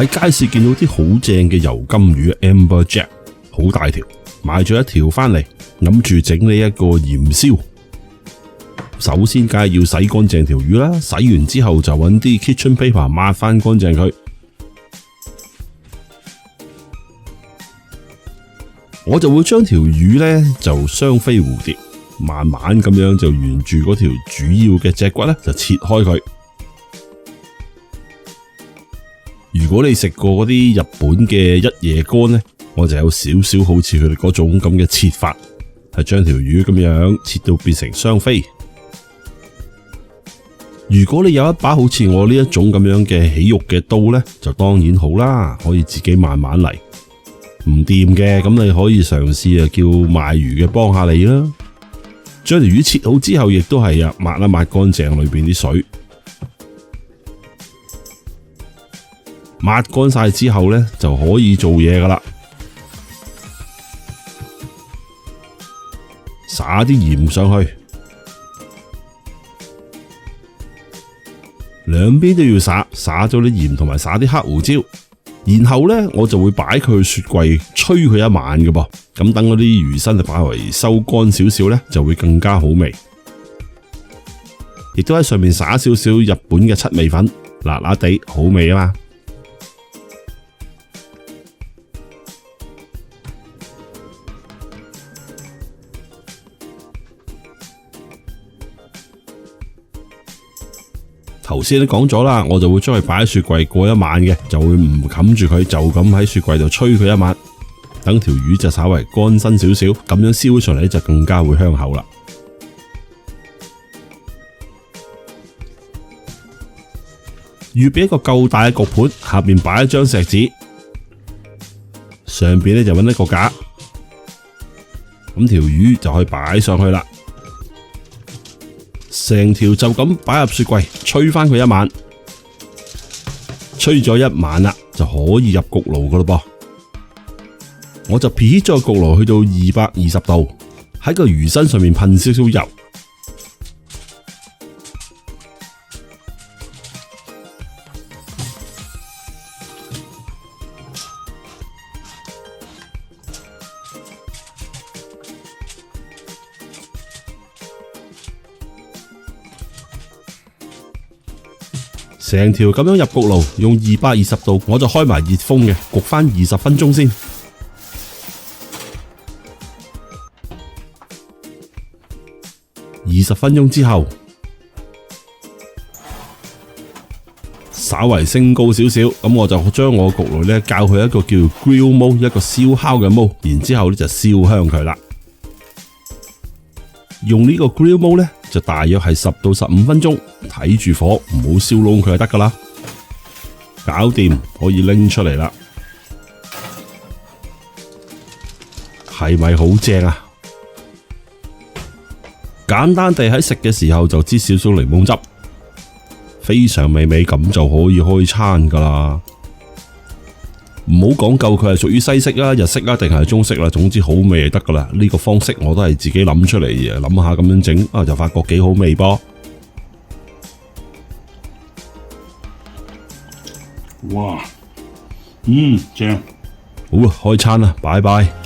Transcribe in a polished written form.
喺街市見到啲好正嘅油甘魚 Amberjack， 好大條，買咗一條返嚟，諗住整呢一個鹽燒。首先梗係要洗乾淨條魚啦，洗完之後就揾啲 kitchen paper 抹返乾淨佢。我就會將條魚呢就雙飛蝴蝶，慢慢咁樣就沿住嗰條主要嘅脊骨呢就切開佢。如果你食過嗰啲日本嘅一夜乾呢，我就有少少好似佢哋嗰種咁嘅切法，係將條魚咁樣切到變成雙飛。如果你有一把好似我呢一種咁樣嘅起肉嘅刀呢，就當然好啦，可以自己慢慢嚟。唔掂嘅，咁你可以嘗試叫賣魚嘅幫下你啦。將條魚切好之後，亦都係抹一抹乾淨裏邊啲水。抹乾晒之後呢，就可以做嘢噶啦。撒啲鹽上去，兩邊都要撒咗啲鹽同埋撒啲黑胡椒。然後呢，我就會擺佢去雪櫃吹佢一晚嘅噃，咁等嗰啲魚身就擺為收乾少少呢，就會更加好味。亦都喺上面撒少少日本嘅七味粉，辣辣地好味啊嘛。頭先都講咗啦，我就會將佢擺喺雪櫃過一晚嘅，就會唔冚住佢，就咁喺雪櫃度吹佢一晚，等條魚就稍為乾身少少，咁樣燒出嚟就更加會香口啦。預備一個夠大嘅焗盤，下面擺一張錫紙，上面咧就揾一個架，咁條魚就可以擺上去啦。成條就咁擺入雪櫃，吹返佢一晚，吹咗一晚啦，就可以入焗爐噶咯噃。我就撇咗個焗爐去到220度，喺個魚身上面噴少少油，成條咁樣入焗爐，用220度，我就開埋熱風嘅，焗返20分鐘先。20分鐘之後，稍為升高少少，咁我就將我焗爐呢校去一個叫 grill mode， 一個燒烤嘅 mode， 然之後呢就燒香佢啦。用呢個 grill mode 呢，就大約係10到15分鐘，睇住火，唔好燒燶佢就得噶啦。搞掂，可以拎出嚟啦。係咪好正啊？簡單地喺食嘅時候就擠少少檸檬汁，非常美味，咁就可以開餐噶啦。唔好講究佢係屬於西式啦、日式啦定係中式啦，總之好味就得噶啦。呢個方式我都係自己諗出嚟，諗下咁樣整就發覺幾好味噃。哇，正，好啊，開餐啦，拜拜。